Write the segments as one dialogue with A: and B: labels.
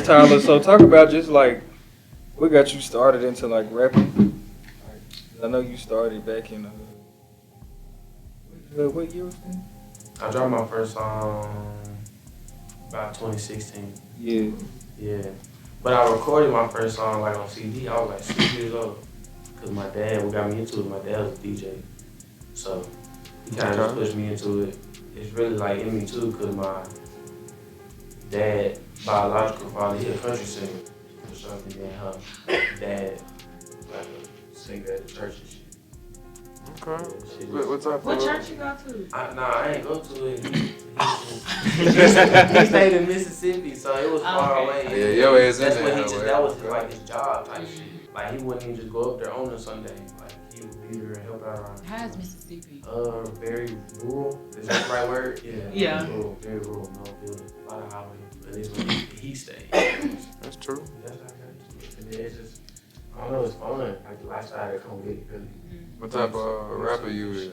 A: Yes, Tyler. So talk about just like what got you started into like rapping. I know you started back in what year was that?
B: I dropped my first song about 2016.
A: Yeah.
B: Yeah. But I recorded my first song like on CD. I was like 6 years old. Cause my dad, what got me into it, my dad was a DJ. So he kind of just pushed me into it. It's really like in me too, cause my dad, biological father, he a country singer or something. Then her dad, like a singer at the church and shit.
A: Okay.
C: What church you go to?
B: I ain't go to it. He stayed in Mississippi, so it was far away.
A: Yeah, your ass
B: That's
A: in
B: what
A: there.
B: that was like his job type shit. Like he wouldn't even just go up there on a Sunday. Like he would be there and help out around.
C: How is Mississippi?
B: Very rural. Is that the right word?
C: Yeah.
B: Very rural. No building. A lot of highway. But it's where he stayed.
A: That's true.
B: That's how I got into it. And then it's just, I don't know, it's fun. Like the lifestyle that come with it, really.
A: What type of rapper you is?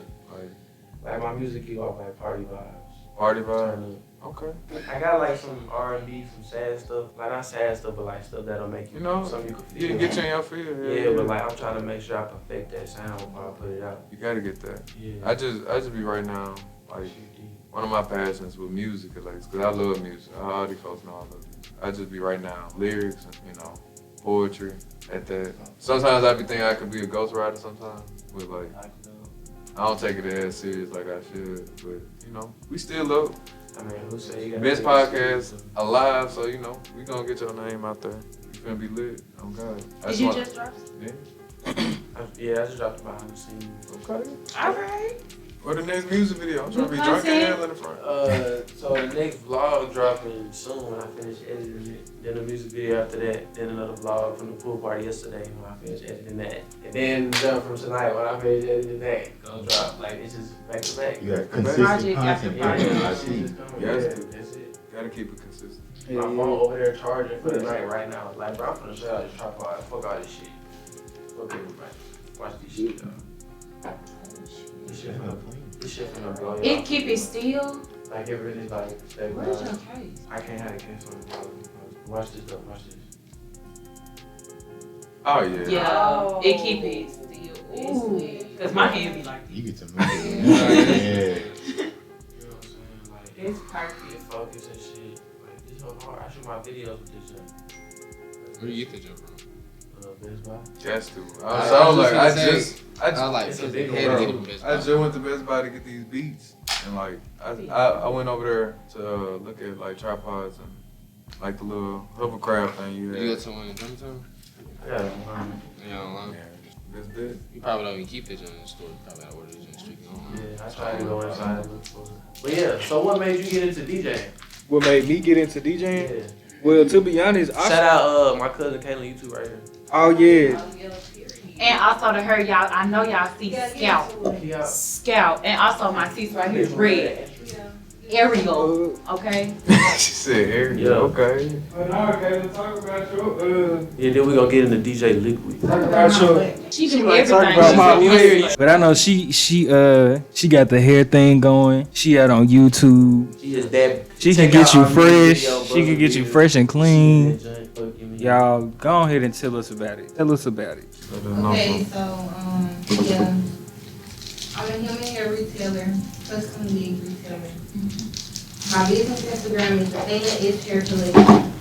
B: Like my music give off like party vibes.
A: Party vibe? Okay.
B: I got like some R&B, some sad stuff. Like not sad stuff, but like stuff that'll make you, something you can feel.
A: You can get you in your field.
B: Yeah, but like I'm trying to make sure I perfect that sound before I put it out.
A: You gotta get that.
B: Yeah.
A: I just be right now, like, one of my passions with music is like, cause I love music. All these folks know I love music. I just be right now, lyrics and, poetry at that. Sometimes I be thinking I could be a ghostwriter sometimes, but like, I don't take it as serious like I should, but we still up.
B: I mean, who say you got
A: Best podcast alive, so we gonna get your name out there. You finna be lit. Oh God.
C: Did you just drop?
B: Yeah. I just dropped behind the scenes.
A: Okay.
C: All right.
A: What the next music video? I'm trying to be drunk in hell in the front.
B: So the next vlog dropping soon when I finish editing it. Then a music video after that. Then another vlog from the pool party yesterday when I finish editing that. And then jump from tonight when I finish editing that. Gonna drop. Like it's just back to back.
D: You got consistent content.
B: That's it.
A: Gotta keep it consistent.
B: My phone over there charging for the night right now. Like bro, I'm finna shut out this tripod. Fuck all this shit. Fuck everybody. Watch this shit though. This shit finna blow you
C: It
B: off.
C: keep it still.
B: Like it really like stay.
C: Where's your case?
B: I can't have a case on the bottom. Watch this though, watch this.
A: Oh yeah.
C: Yeah, it keep it still. Cause my hand be like this.
D: You get to move.
B: You know what I'm saying? Like
C: It's perfect.
B: get focused and shit. Like this so hard. I shoot my videos with this jump.
E: Where do you get the jump from?
B: Best Buy.
A: That's too.
E: I
B: It's a big
E: had to
B: one.
E: get it from Best
A: I
E: Buy.
A: just went to Best Buy to get these beats, and like I went over there to look at like tripods and like the little hovercraft thing you
E: You
A: had.
E: go to one in Germantown?
B: Yeah.
E: Yeah, online.
A: That's good.
E: You probably don't even keep that junk in the store. You probably gotta order this junk strictly online.
B: Yeah, I tried to go inside and look for it. But yeah, so what made you get into DJing?
A: What made me get into DJing?
B: Yeah.
A: Well, to be honest,
B: Shout out my cousin Kaylon, you two right here.
A: oh yeah,
C: And also to her, y'all, I know y'all see Scout.
B: Yeah.
C: Scout. And also my sister right here is Red. Ariel. Okay?
A: she said Eric.
B: Yeah.
A: Okay. But now, Kaylon, talk about your
B: Yeah, then we gonna get into DJ Liqwid.
A: talk about your.
C: She do
A: Like, talk
C: everything.
A: about my
C: She's
A: music. But I know she got the hair thing going. She had on YouTube.
B: She is that.
A: She can
B: check
A: get
B: out
A: you
B: our music
A: fresh.
B: video,
A: She can get you
B: Buzz
A: fresh and clean.
B: Video.
A: Y'all, go ahead and tell us about it. Tell us about it.
F: Okay, so yeah, I'm a human hair retailer, custom wig retailer. My business Instagram is Athena is Hair Collection.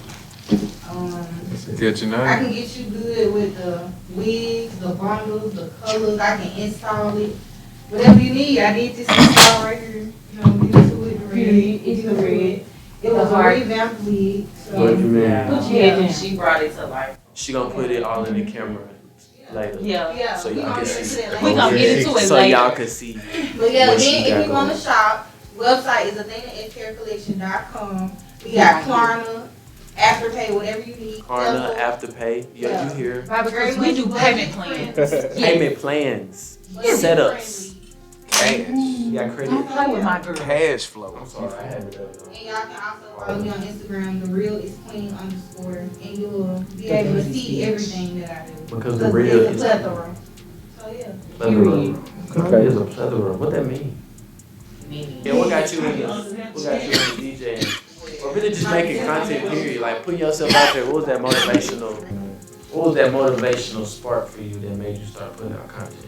A: Get your
F: I
A: name.
F: can get you good with the wigs, the bundles, the colors. I can install it, whatever you need. I did this install right here. You know, get to it the red.
C: It's the red.
F: It was a revamped wig.
B: What you mean?
C: Yeah, she brought it to life.
B: She gonna put it all in the camera later.
C: Yeah.
F: Yeah,
B: So
F: we
B: y'all
F: gonna
B: can
F: get into
B: see.
F: that later.
C: We gonna get into it
B: So
C: later.
B: y'all can see.
F: But yeah,
B: what
F: then
B: she
F: if
B: got
F: you want to
B: going.
F: shop, website is AthenaShareCollection.com. We got Klarna, Afterpay, whatever you need.
B: Klarna, Afterpay. Yeah, you hear.
C: Because we do payment plans.
B: Payment plans. Setups. Cash. You got credit.
C: Don't play with my girl.
A: Cash flow.
B: I'm sorry, I had it up.
F: And y'all can also follow me on Instagram. The real is queen_, and you'll be able to see everything that I do.
B: Because the real
F: it's
B: is
F: a plethora. So yeah.
B: plethora. Okay, it's a plethora. What that mean? Yeah, what got you into DJing? What Or really just making content, period. Like putting yourself out there. What was that motivational spark for you that made you start putting out content?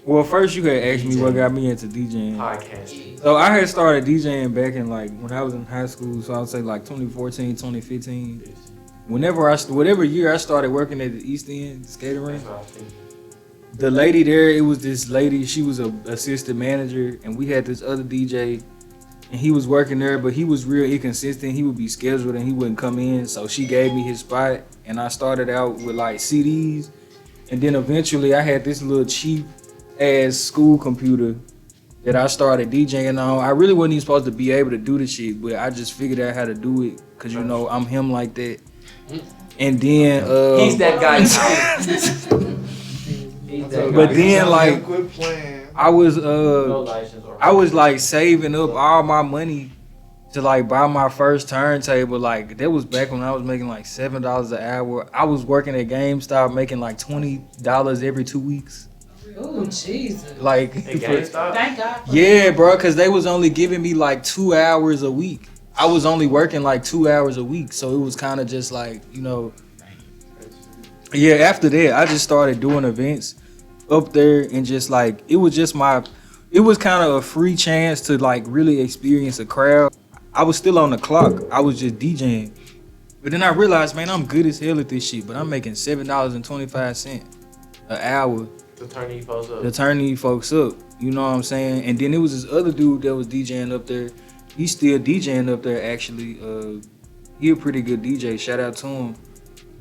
D: Well, first you gotta ask me what got me into DJing.
B: Podcasting.
D: So I had started DJing back in like when I was in high school. So I would say like 2014, 2015. Whatever year I started working at the East End skating rink. The lady there, it was this lady. She was a assistant manager, and we had this other DJ, and he was working there, but he was real inconsistent. He would be scheduled and he wouldn't come in. So she gave me his spot, and I started out with like CDs, and then eventually I had this little cheap ass school computer that I started DJing on. I really wasn't even supposed to be able to do the shit, but I just figured out how to do it because you know I'm him like that. And then
B: he's that guy.
D: But then like I was like saving up all my money to like buy my first turntable. Like that was back when I was making like $7 an hour. I was working at GameStop making like $20 every 2 weeks.
C: Oh Jesus!
D: Like
B: GameStop?
C: Thank God.
D: Yeah, bro, because they was only giving me like 2 hours a week. I was only working like 2 hours a week, so it was kind of just like, you know. Yeah, after that, I just started doing events up there and just like, it was kind of a free chance to like really experience a crowd. I was still on the clock. I was just DJing. But then I realized, man, I'm good as hell at this shit, but I'm making $7.25 an hour.
B: To turn these folks up.
D: You know what I'm saying? And then there was this other dude that was DJing up there. He's still DJing up there, actually. He a pretty good DJ. Shout out to him.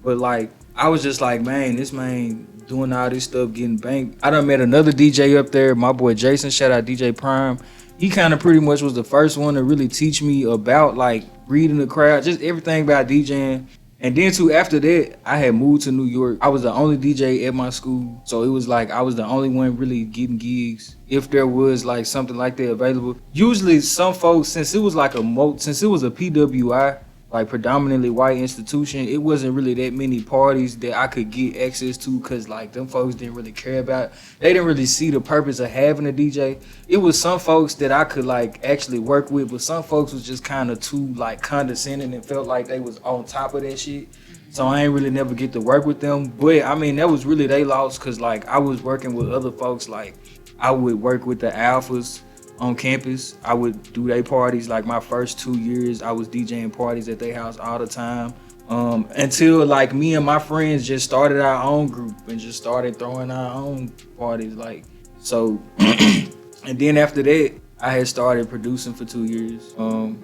D: But, like, I was just like, man, this man doing all this stuff, getting banked. I done met another DJ up there, my boy Jason. Shout out DJ Prime. He kind of pretty much was the first one to really teach me about, like, reading the crowd, just everything about DJing. And then, too, after that, I had moved to New York. I was the only DJ at my school. So it was like I was the only one really getting gigs. If there was like something like that available. Usually some folks, since it was a PWI, like predominantly white institution, it wasn't really that many parties that I could get access to because like them folks didn't really care about. They didn't really see the purpose of having a DJ. It was some folks that I could like actually work with, but some folks was just kind of too like condescending and felt like they was on top of that shit. So I ain't really never get to work with them. But I mean, that was really they loss because like I was working with other folks. Like I would work with the alphas on campus. I would do their parties. Like my first 2 years, I was DJing parties at their house all the time. Until like me and my friends just started our own group and just started throwing our own parties. Like so, and then after that, I had started producing for 2 years.
C: How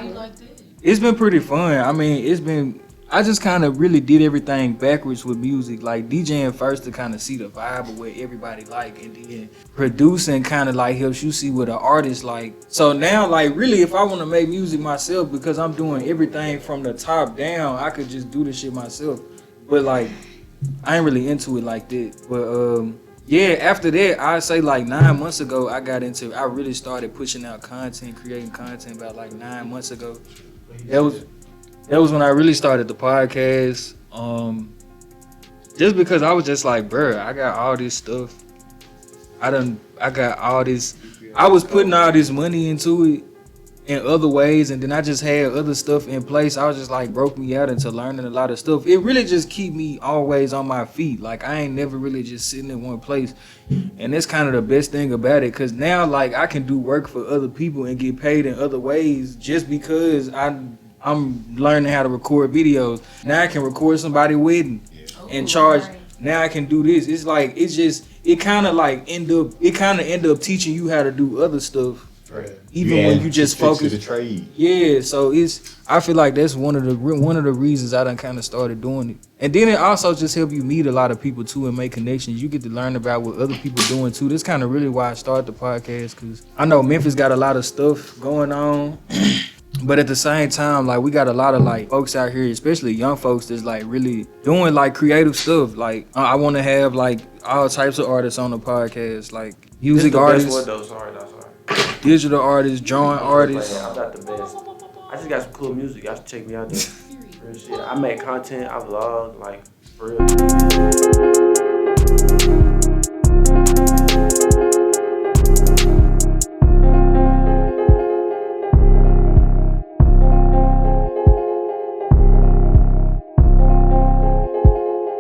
C: you like that?
D: It's been pretty fun. I mean, I just kind of really did everything backwards with music, like DJing first to kind of see the vibe of what everybody like, and then producing kind of like helps you see what an artist like. So now, like really, if I want to make music myself, because I'm doing everything from the top down, I could just do the shit myself. But like, I ain't really into it like that. But yeah, after that, I'd say like 9 months ago, I really started pushing out content, creating content about like 9 months ago. That was when I really started the podcast. Just because I was just like, bruh, I got all this stuff. I got all this. I was putting all this money into it in other ways, and then I just had other stuff in place. I was just like broke me out into learning a lot of stuff. It really just keep me always on my feet. Like I ain't never really just sitting in one place. And that's kind of the best thing about it, because now like I can do work for other people and get paid in other ways just because I'm learning how to record videos. Now I can record somebody's wedding and charge. Now I can do this. It's like it kind of end up teaching you how to do other stuff.
G: Right.
D: Even when you just focus
G: the trade.
D: Yeah, so I feel like that's one of the reasons I done kind of started doing it. And then it also just help you meet a lot of people too and make connections. You get to learn about what other people doing too. That's kind of really why I started the podcast, because I know Memphis got a lot of stuff going on. But at the same time, like we got a lot of like folks out here, especially young folks, that's like really doing like creative stuff. Like I want to have like all types of artists on the podcast, like music artists, digital artists, drawing artists.
B: I'm not the best. I just got some cool music. Y'all should check me out there. Real shit. I make content. I vlog. Like for real.